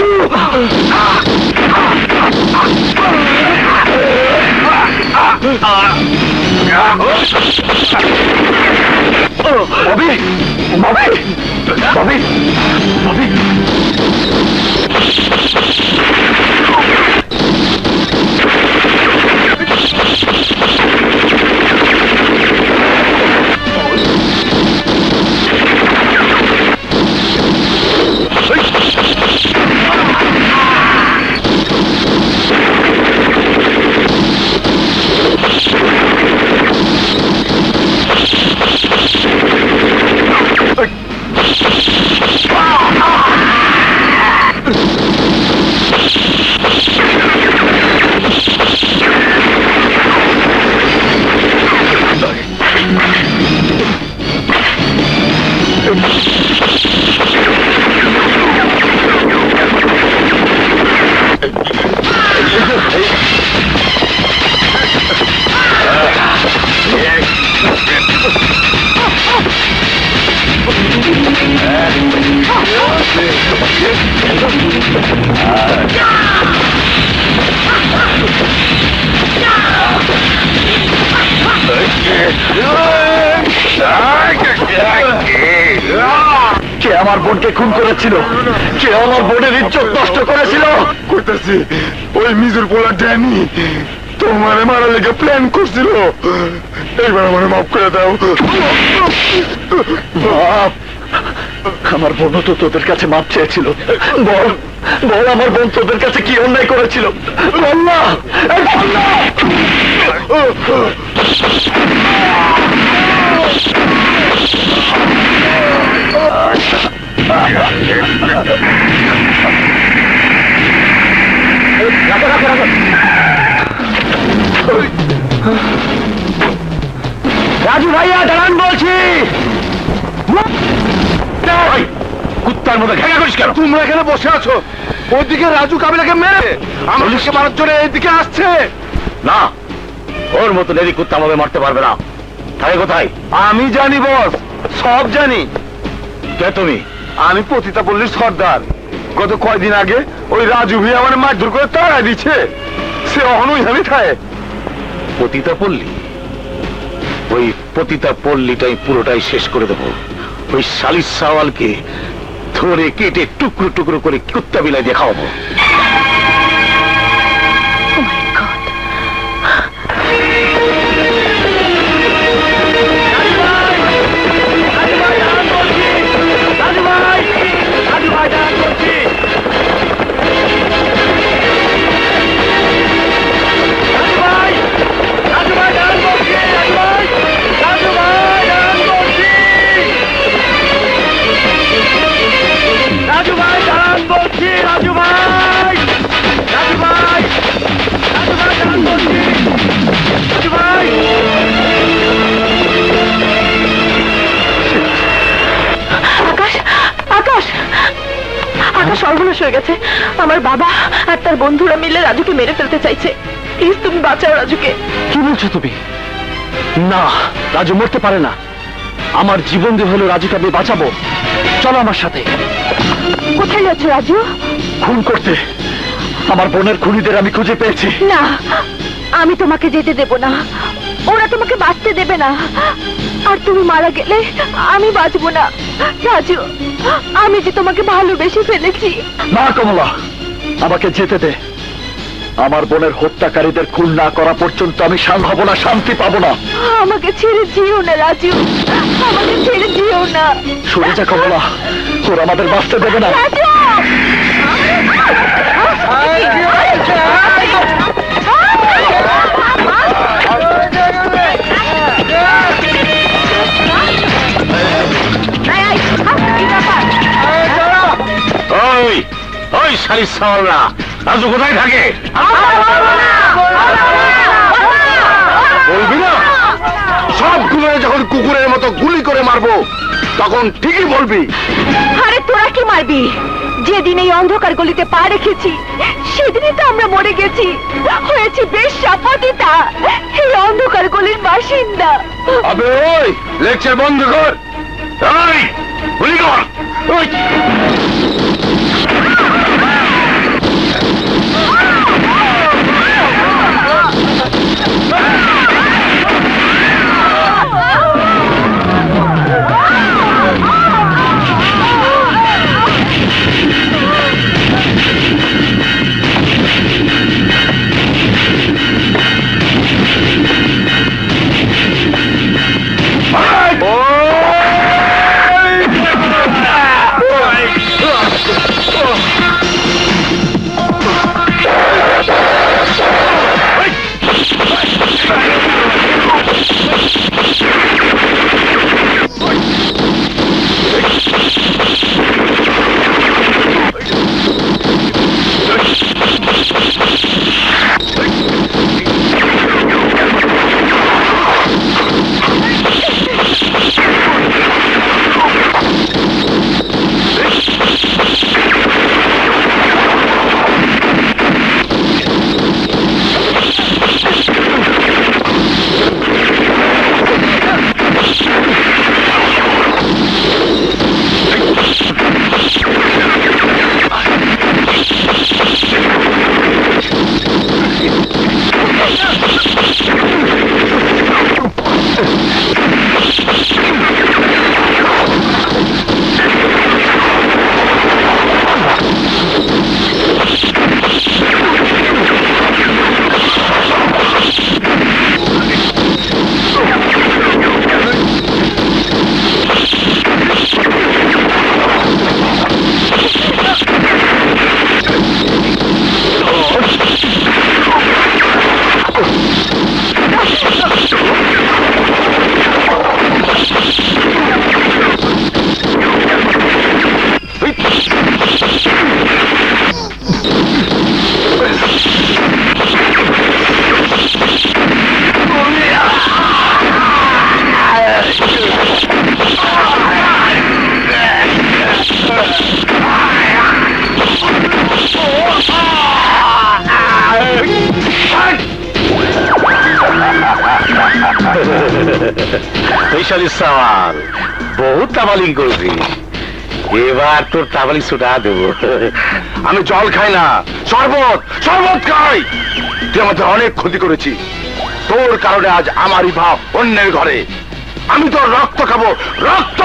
রাজু ববি ববি ববি ববি কে আমার বোনকে খুন করেছিল? কে আমার বোনের ইজ্জত নষ্ট করেছিল? কইতাছি ওই মিজুর পোলা ড্যানি তোমারে মারা লেগে প্ল্যান করছিল। এইবার আমার মাফ করে দাও। আমার বোন তো তোদের কাছে মাপ চেয়েছিল। বল বল আমার বোন তোদের কাছে কি অন্যায় করেছিল? বল না, বল না। রাজু ভাইয়া দাঁড়ান বলছি। কুত্তার মতো ঘেরা করিস কেন? তোমরা এখানে বসে আছো, ওইদিকে রাজু কাবিলাকে মেরে আমাদেরকে মারার জন্য এইদিকে আসছে। না, ওর মতো লেডি কুত্তা আমাকে মারতে পারবে না। থাকে কোথায়? আমি জানি বস, সব জানি। কে তুমি? আমি পতিতাপল্লীর সর্দার। গত কয়দিন আগে ওই রাজু ভাই আমার মারধর করে তাড়া দিচ্ছে। সে অহনই আমি খায়। পতিতা পল্লী? ওই পতিতা পল্লীটাই পুরোটাই শেষ করে দেবো। ওই শালিস সাওয়ালকে ধরে কেটে টুকরো টুকরো করে কুত্তা বিলাই দিয়ে খাওয়াবো। সর্বনাশ হয়ে গেছে। আমার বাবা আর তার বন্ধুরা মিলে রাজুকে মেরে ফেলতে চাইছে। প্লিজ তুমি বাঁচাও রাজুকে। কি বলছো তুমি? না, রাজু মরতে পারে না। আমার জীবন দিয়ে হলো রাজুকে আমি বাঁচাবো। চলো আমার সাথে। কোথায় যাচ্ছ রাজু? খুন করতে। আমার বোনের খুনিদের আমি খুঁজে পেয়েছি। না, আমি তোমাকে যেতে দেব না। ওরা তোমাকে বাঁচতে দেবে না। আর তুমি মারা গেলে আমি বাঁচবো না। রাজু, আমি যে তোমাকে ভালোবেসে ফেলেছি। না কমলা, আমাকে যেতে দে। আমার বোনের হত্যাকারীদের খুন না করা পর্যন্ত আমি শান্ত হব না, শান্তি পাবো না। আমাকে ছেড়ে যেও না রাজু, আমাকে ছেড়ে যেও না। সরে যা কমলা, ওরা আমাদের বাঁচতে দেবে না। রাজু! ওই ওই শালিস সাওয়ালরা, রাজু কোথায় থাকে? বলবি না? সবগুলো যখন কুকুরের মতো গুলি করে মারবো তখন ঠিকই বলবি। আরে তোরা কি মারবি? যেদিন এই অন্ধকার গলিতে পা রেখেছি সেদিনই তো আমরা মরে গেছি। হয়েছি বেশ পতিতা, এই অন্ধকার গলির বাসিন্দা। আবে ওই লেকচার বন্ধ কর। ওই গুলি কর। ওই শালি সাওয়াল, বহুত তাবালিং করছিস, এবার তোর তাবালি ছুটা দেবো। আমি জল খাই না, শরবত শরবত খাই। তুই আমাদের অনেক ক্ষতি করেছিস, তোর কারণে আজ আমারই ভাব অন্যের ঘরে। আমি তোর রক্ত খাবো, রক্ত।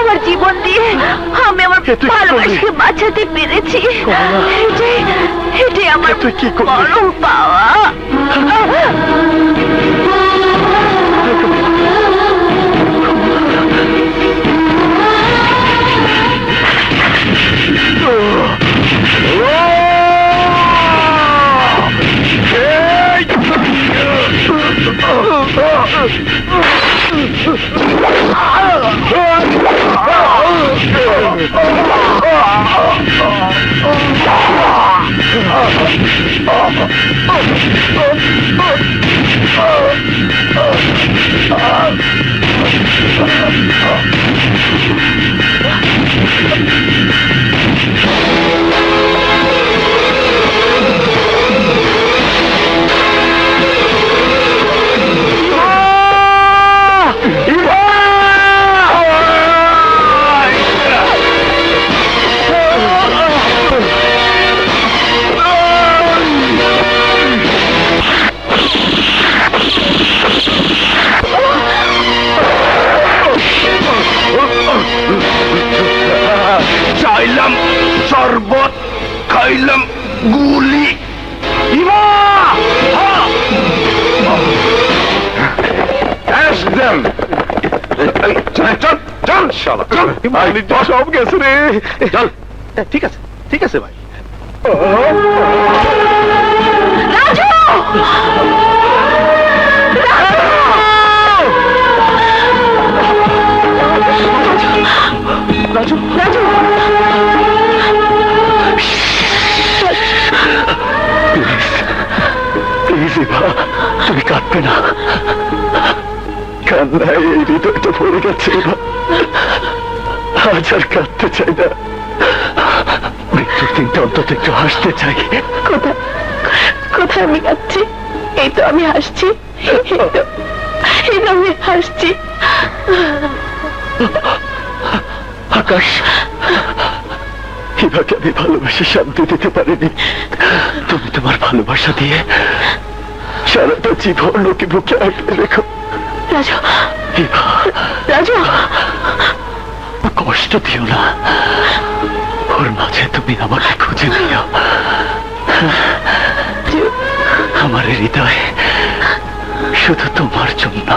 আমার জীবন দিয়ে আমি আমার ভালোবাসাকে বাঁচাতে পেরেছি। এটাই আমার বড় পাওয়া। চাইলাম শরবত, খাইলাম গুলি। সব গেছে রে, চল। ঠিক আছে, ঠিক আছে ভাই। রাজু, রাজু, প্লিজ এভা, তুমি কাঁদবে না। কান্নায় এই হৃদয়টা ভরে গেছে এভা, আজ আর কাঁদতে চাই না। মৃত্যুর দিনটা অন্তত একটু হাসতে চাই। কোথায় কোথায় আমি কাঁদছি? এই তো আমি হাসছি, এই তো আমি হাসছি। আকাশ, এভাবে আমি ভালোবেসে শান্তি দিতে পারিনি। তুমি তোমার ভালোবাসা দিয়ে সারাটা জীবন ওকে বুকে আগলে রেখো। রাজু, এভা, রাজু, কষ্ট দিও না, ওর মাঝে তুমি আমাকে খুঁজে নিও। আমার হৃদয় শুধু তোমার জন্য।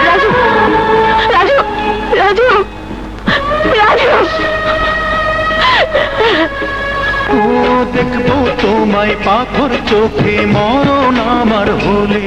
রাজু, রাজু, রাজু, রাজু। ও দেখবো তোমায় পাথর চোখে, মরণ আমার হলে